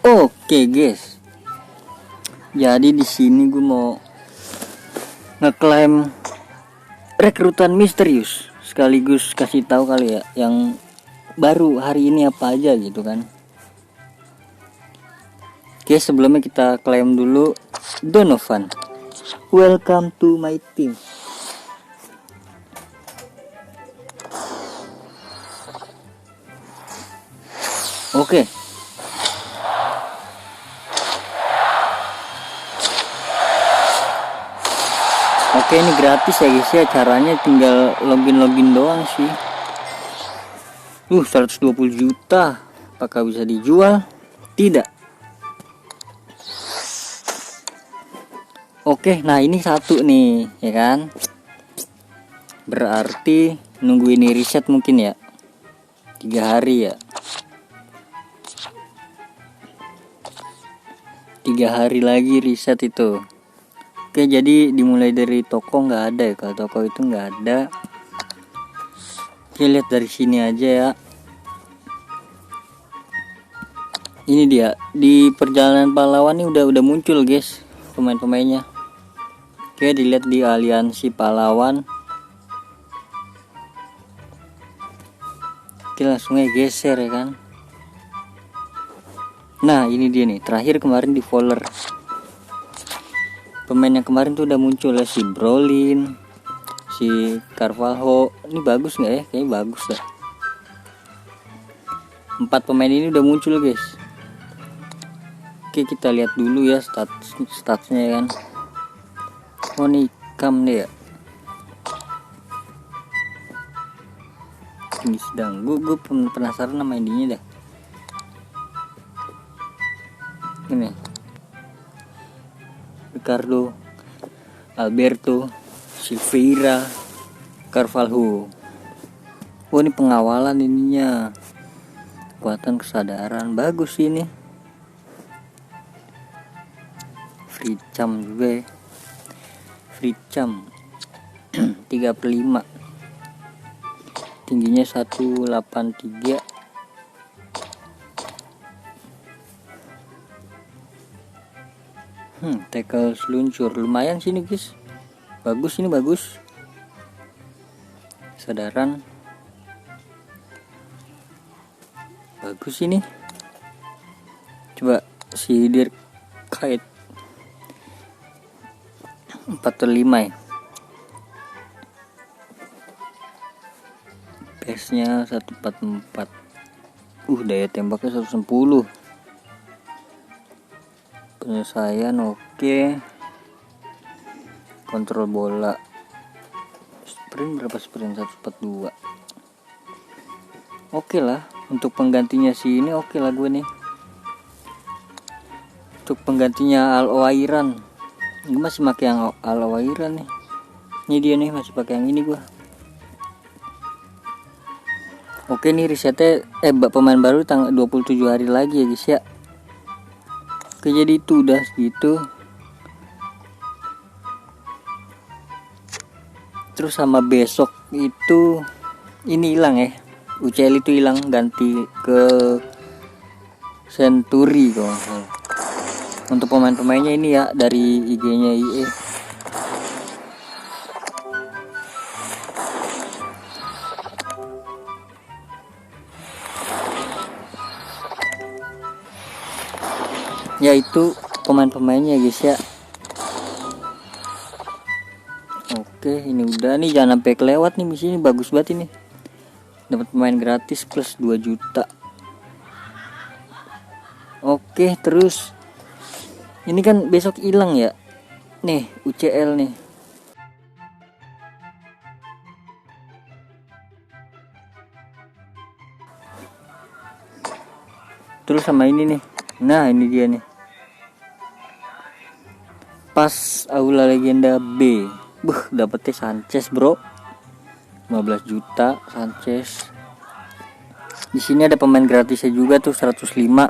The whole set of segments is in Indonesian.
Oke guys, jadi di sini gue mau ngeklaim rekrutan misterius, sekaligus kasih tahu kali ya yang baru hari ini apa aja gitu kan. Oke, sebelumnya kita klaim dulu Donovan. Welcome to my team. Oke. Oke, ini gratis ya guys ya, caranya tinggal login doang sih. 120 juta. Apakah bisa dijual? Tidak. Oke, nah ini satu nih, ya kan? Berarti nunggu ini riset mungkin ya. 3 hari ya. 3 hari lagi riset itu. Oke, jadi dimulai dari toko nggak ada ya. Kalau toko itu nggak ada. Oke, lihat dari sini aja ya. Ini dia di perjalanan pahlawan ini udah muncul guys pemain-pemainnya. Oke, dilihat di aliansi pahlawan. Oke, langsung aja geser ya kan. Nah ini dia nih, terakhir kemarin di folder. Pemain yang kemarin tuh udah muncul ya, si Brolin, si Carvalho. Ini bagus nggak ya? Kayaknya bagus lah. 4 pemain ini udah muncul guys. Oke, kita lihat dulu ya statsnya kan. Oh nih kam deh ya. Ini sedang. Gue penasaran nama indinya dah. Ini Ricardo, Alberto, Silveira, Carvalho. Oh ini pengawalan ininya, kekuatan kesadaran bagus ini. Free cam juga ya. Free cam 3/5, tingginya 183. Tackle seluncur lumayan sini guys, bagus ini, bagus. Kesadaran bagus ini. Coba si Dirk Kuyt 4/5 ya. Pace-nya 144. Daya tembaknya 110. Penyelesaian oke. Kontrol bola. Sprint berapa sprint? 142. Oke lah. Untuk penggantinya si ini oke lah gue nih. Untuk penggantinya Al Owairan. Gue masih pakai yang Al Owairan nih. Ini dia nih, masih pakai yang ini gue. Oke nih risetnya pemain baru tanggal 27 hari lagi ya guys ya. Oke, jadi itu udah segitu. Terus sama besok itu ini hilang ya. UCL itu hilang, ganti ke Century kalau nggak salah. Untuk pemain-pemainnya ini ya dari IG-nya IE. Ya itu pemain-pemainnya guys ya. Oke, ini udah nih, jangan sampai kelewat nih, di sini bagus banget ini. Dapat pemain gratis plus 2 juta. Oke, terus ini kan besok hilang ya. Nih, UCL nih. Terus sama ini nih. Nah, ini dia nih. Pas Aula Legenda B. Dapetnya Sanchez, bro. 15 juta Sanchez. Di sini ada pemain gratisnya juga tuh 105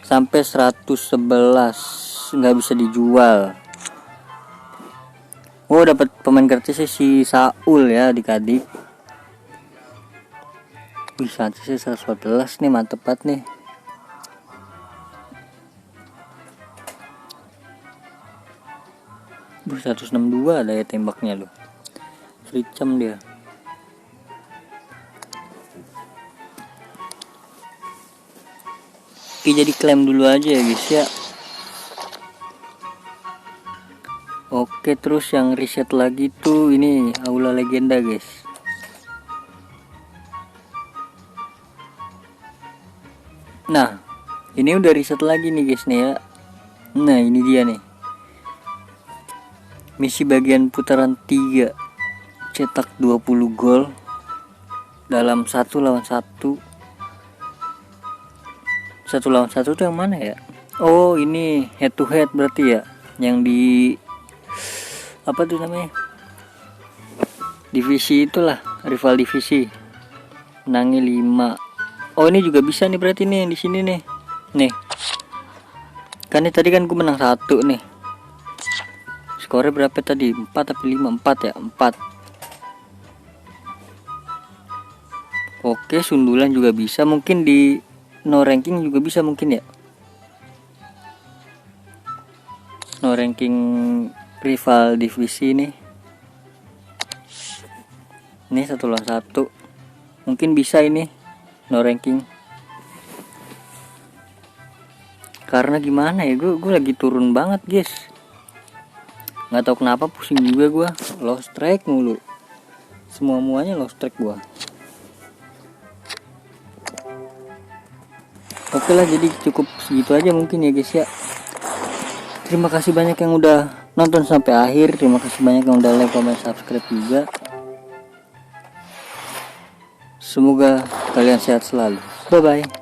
sampai 111. Nggak bisa dijual. Oh, dapat pemain gratisnya si Saul ya di Kadik. Sanchez 114 nih, mantep banget nih. 162 daya tembaknya loh. Free cam dia. Oke, jadi klaim dulu aja ya guys ya. Oke, terus yang reset lagi tuh ini Aula Legenda guys. Nah, ini udah reset lagi nih guys nih ya. Nah, ini dia nih. Misi bagian putaran 3. Cetak 20 gol dalam 1 lawan 1. 1 lawan 1 tuh yang mana ya? Oh, ini head to head berarti ya. Yang di apa tuh namanya? Divisi itulah, rival divisi. Menangi 5. Oh, ini juga bisa nih berarti nih di sini nih. Nih. Kan ini tadi kan gue menang 1 nih. Skornya berapa tadi? 4 tapi 5? 4 ya? 4. Oke, sundulan juga bisa. Mungkin di no ranking juga bisa mungkin ya. No ranking rival divisi nih. Ini 1 lawan 1. Mungkin bisa ini no ranking. Karena gimana ya, gue lagi turun banget guys. Nggak tahu kenapa pusing juga gue. Lost track mulu. Muanya lost track gue. Oke lah, jadi cukup segitu aja mungkin ya guys ya. Terima kasih banyak yang udah nonton sampai akhir. Terima kasih banyak yang udah like, comment, subscribe juga. Semoga kalian sehat selalu. Bye bye.